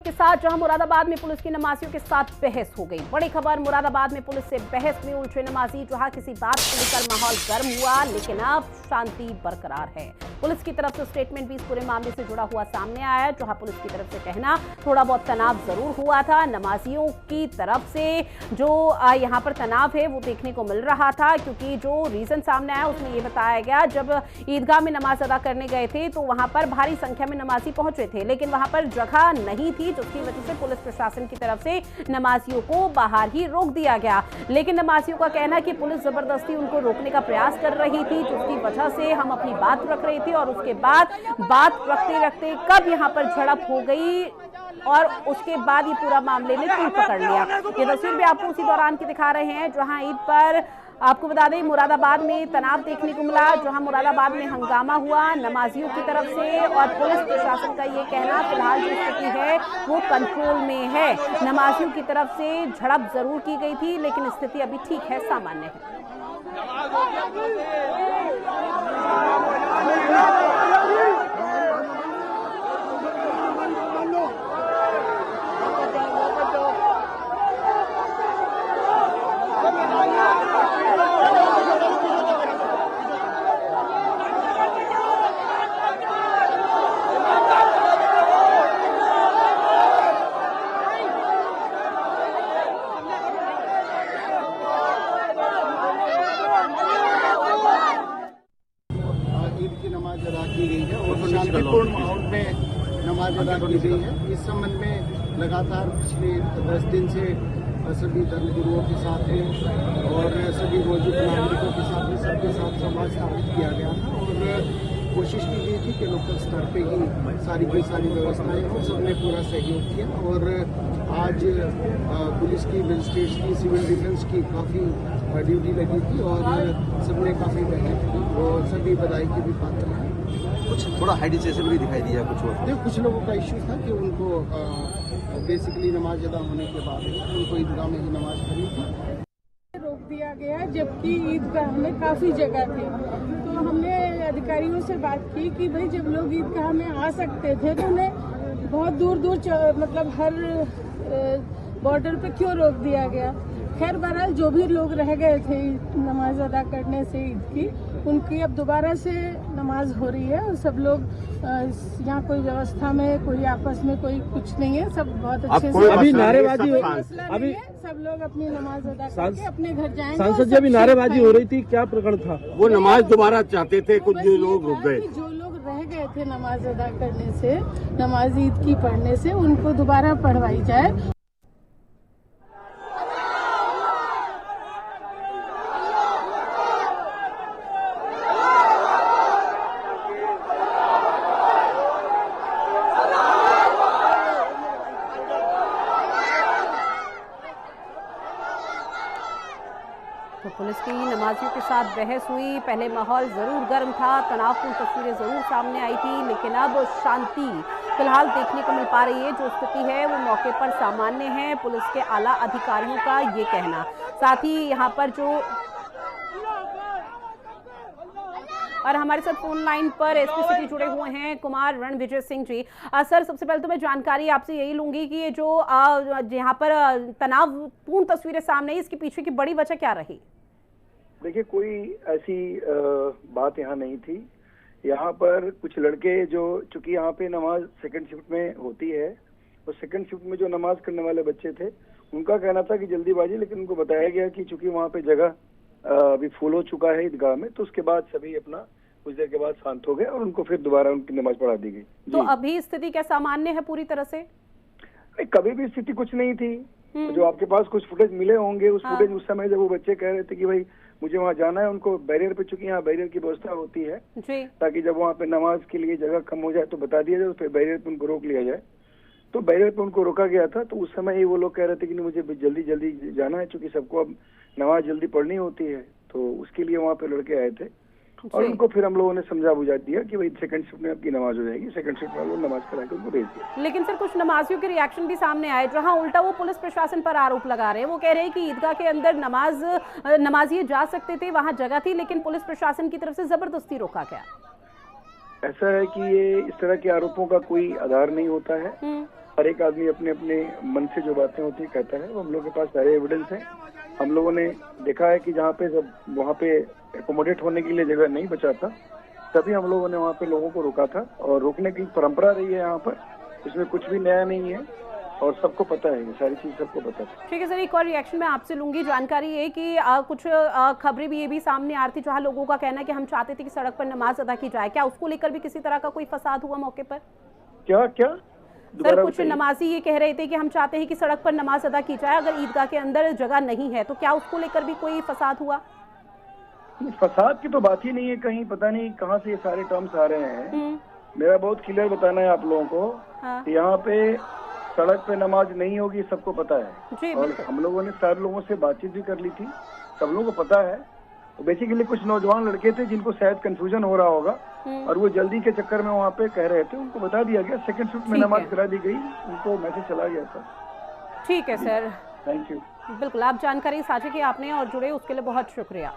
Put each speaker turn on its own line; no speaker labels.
के साथ जहां मुरादाबाद में पुलिस की नमाजियों के साथ बहस हो गई। बड़ी खबर, मुरादाबाद में पुलिस से बहस में उलझे नमाजी। जहां किसी बात को लेकर माहौल गर्म हुआ, लेकिन अब शांति बरकरार है। पुलिस की तरफ से स्टेटमेंट भी इस पूरे मामले से जुड़ा हुआ सामने आया। जहां पुलिस की तरफ से कहना थोड़ा बहुत तनाव जरूर हुआ था, नमाजियों की तरफ से जो यहाँ पर तनाव है वो देखने को मिल रहा था, क्योंकि जो रीजन सामने आया उसमें ये बताया गया, जब ईदगाह में नमाज अदा करने गए थे तो वहां पर भारी संख्या में नमाजी पहुंचे थे, लेकिन वहां पर जगह नहीं थी, जिसकी वजह से पुलिस प्रशासन की तरफ से नमाजियों को बाहर ही रोक दिया गया। लेकिन नमाजियों का कहना है कि पुलिस जबरदस्ती उनको रोकने का प्रयास कर रही थी, जिसकी वजह से हम अपनी बात रख रहे थे और उसके बाद बात रखते रखते कब यहाँ पर झड़प हो गई और उसके बाद ये पूरा मामले ने तूल पकड़ लिया। ये तस्वीर भी आपको उसी दौरान की दिखा रहे हैं, जहां ईद पर आपको बता दें मुरादाबाद में तनाव देखने को मिला, जहां मुरादाबाद में हंगामा हुआ नमाजियों की तरफ से और पुलिस प्रशासन का ये कहना फिलहाल जो स्थिति है वो कंट्रोल में है। नमाजियों की तरफ से झड़प जरूर की गई थी, लेकिन स्थिति अभी ठीक है, सामान्य है।
ईद की नमाज अदा की गई है और शांतिपूर्ण माहौल में नमाज अदा की गई है। इस संबंध में लगातार पिछले 10 दिन से सभी धर्मगुरुओं के साथ हैं और सभी मौजूद नागरिकों के साथ में सबके साथ संवाद स्थापित किया गया था और कोशिश की गई थी कि लोकल स्तर पे ही सारी की सारी व्यवस्थाएं हो। सबने पूरा सहयोग किया और आज पुलिस की, मजिस्ट्रेट की, सिविल डिफेंस की काफ़ी ड्यूटी लगी थी और सबने काफ़ी मेहनत की और सभी बधाई की भी पात्र हैं।
कुछ थोड़ा हाइडिसेशन भी दिखाई दिया
कुछ लोगों का इश्यू था कि उनको बेसिकली नमाज अदा होने के बाद उनको ईदगाह में ही नमाज पढ़नी थी।
रोक दिया गया, जबकि ईदगाह में काफ़ी जगह थी। तो हमने अधिकारियों से बात की कि भाई जब लोग ईदगाह में आ सकते थे तो उन्हें बहुत दूर दूर मतलब हर बॉर्डर पे क्यों रोक दिया गया। खैर बहरहाल जो भी लोग रह गए थे नमाज अदा करने से ईद की, उनकी अब दोबारा से नमाज हो रही है और सब लोग यहाँ कोई व्यवस्था में, कोई आपस में कोई कुछ नहीं है, सब बहुत अच्छे से।
अभी नारेबाजी
अभी सब लोग अपनी नमाज अदा करके अपने घर जाएंगे।
सांसद जी अभी नारेबाजी हो रही थी, क्या प्रकरण था?
वो नमाज दोबारा चाहते थे, कुछ जो लोग रुक गए।
जो लोग रह गए थे नमाज अदा करने से, नमाज ईद की पढ़ने से, उनको दोबारा पढ़वाई जाए।
तो पुलिस की नमाजियों के साथ बहस हुई। पहले माहौल जरूर गर्म था, तनावपूर्ण तस्वीरें जरूर सामने आई थी, लेकिन अब शांति फिलहाल देखने को मिल पा रही है। जो स्थिति है वो मौके पर सामान्य है, पुलिस के आला अधिकारियों का ये कहना। साथ ही यहाँ पर जो और हमारे साथ फोन लाइन पर एसपी सिटी जुड़े हुए हैं कुमार रणविजय सिंह जी। सर, सबसे पहले तो मैं जानकारी आपसे यही लूंगी कि ये जो यहाँ पर तनावपूर्ण तस्वीरें सामने आई, इसके पीछे की बड़ी वजह क्या रही?
देखिए, कोई ऐसी बात यहाँ नहीं थी। यहाँ पर कुछ लड़के जो, चूंकि यहाँ पे नमाज सेकंड शिफ्ट में होती है, और सेकंड शिफ्ट में जो नमाज करने वाले बच्चे थे उनका कहना था कि जल्दीबाजी, लेकिन उनको बताया गया कि चूंकि वहाँ पे जगह अभी फुल हो चुका है ईदगाह में, तो उसके बाद सभी अपना कुछ देर के बाद शांत हो गए और उनको फिर दोबारा उनकी नमाज पढ़ा दी गई।
तो अभी स्थिति क्या सामान्य है पूरी तरह से?
नहीं, कभी भी स्थिति कुछ नहीं थी। जो आपके पास कुछ फुटेज मिले होंगे, उस फुटेज उस समय जब वो बच्चे कह रहे थे कि भाई मुझे वहाँ जाना है, उनको बैरियर पे, चूंकि यहाँ बैरियर की व्यवस्था होती है ताकि जब वहाँ पे नमाज के लिए जगह कम हो जाए तो बता दिया जाए, फिर बैरियर पे उनको रोक लिया जाए। तो बैरियर पे उनको रोका गया था। तो उस समय ही वो लोग कह रहे थे कि मुझे जल्दी जल्दी जाना है, चूंकि सबको अब नमाज जल्दी पढ़नी होती है, तो उसके लिए वहाँ पे लड़के आए थे और उनको फिर हम लोगों ने समझा बुझा दिया कि भाई सेकंड शिफ्ट में आपकी नमाज हो जाएगी, सेकंड शिफ्ट वालों नमाज करा के उनको भेज दिया।
लेकिन सर, कुछ नमाजियों के रिएक्शन भी सामने आए, जहां उल्टा वो पुलिस प्रशासन पर आरोप लगा रहे हैं। वो कह रहे हैं कि ईदगाह के अंदर नमाजी जा सकते थे, वहां जगह थी, लेकिन पुलिस प्रशासन की तरफ से जबरदस्ती रोका गया।
ऐसा है कि ये इस तरह के आरोपों का कोई आधार नहीं होता है हर एक आदमी अपने अपने मन से जो बातें होती है कहता है, वो हम लोग के पास सारे एविडेंस है। हम लोगों ने देखा है कि जहाँ पे जब वहाँ पे एकोमोडेट होने के लिए जगह नहीं बचा था, तभी हम लोगों ने वहाँ पे लोगों को रोका था, और रोकने की परंपरा रही है यहाँ पर। इसमें कुछ भी नया नहीं है और सबको पता है, ये सारी चीज सबको पता है।
ठीक है सर, एक और रिएक्शन मैं आपसे लूंगी। जानकारी है कि कुछ खबरें भी ये भी सामने आ रही थी जहाँ लोगों का कहना है कि हम चाहते थे कि सड़क पर नमाज अदा की जाए, क्या उसको लेकर भी किसी तरह का कोई फसाद हुआ मौके पर?
क्या
सर, कुछ नमाजी ये कह रहे थे कि हम चाहते हैं कि सड़क पर नमाज अदा की जाए, अगर ईदगाह के अंदर जगह नहीं है तो क्या उसको लेकर भी कोई फसाद हुआ?
फसाद की तो बात ही नहीं है कहीं, पता नहीं कहाँ से ये सारे टर्म्स आ रहे हैं। मेरा बहुत क्लियर बताना है आप लोगों को। हाँ। यहाँ पे सड़क पे नमाज नहीं होगी, सबको पता है। और हम लोगों ने सारे लोगों से बातचीत भी कर ली थी, सब लोगों को पता है। तो बेसिकली कुछ नौजवान लड़के थे जिनको शायद कंफ्यूजन हो रहा होगा, और वो जल्दी के चक्कर में वहाँ पे कह रहे थे, उनको बता दिया गया, सेकंड शिफ्ट में नमाज करा दी गई, उनको मैसेज चला गया था।
ठीक है सर,
थैंक यू।
बिल्कुल, आप जानकारी साझा की आपने और जुड़े उसके लिए बहुत शुक्रिया।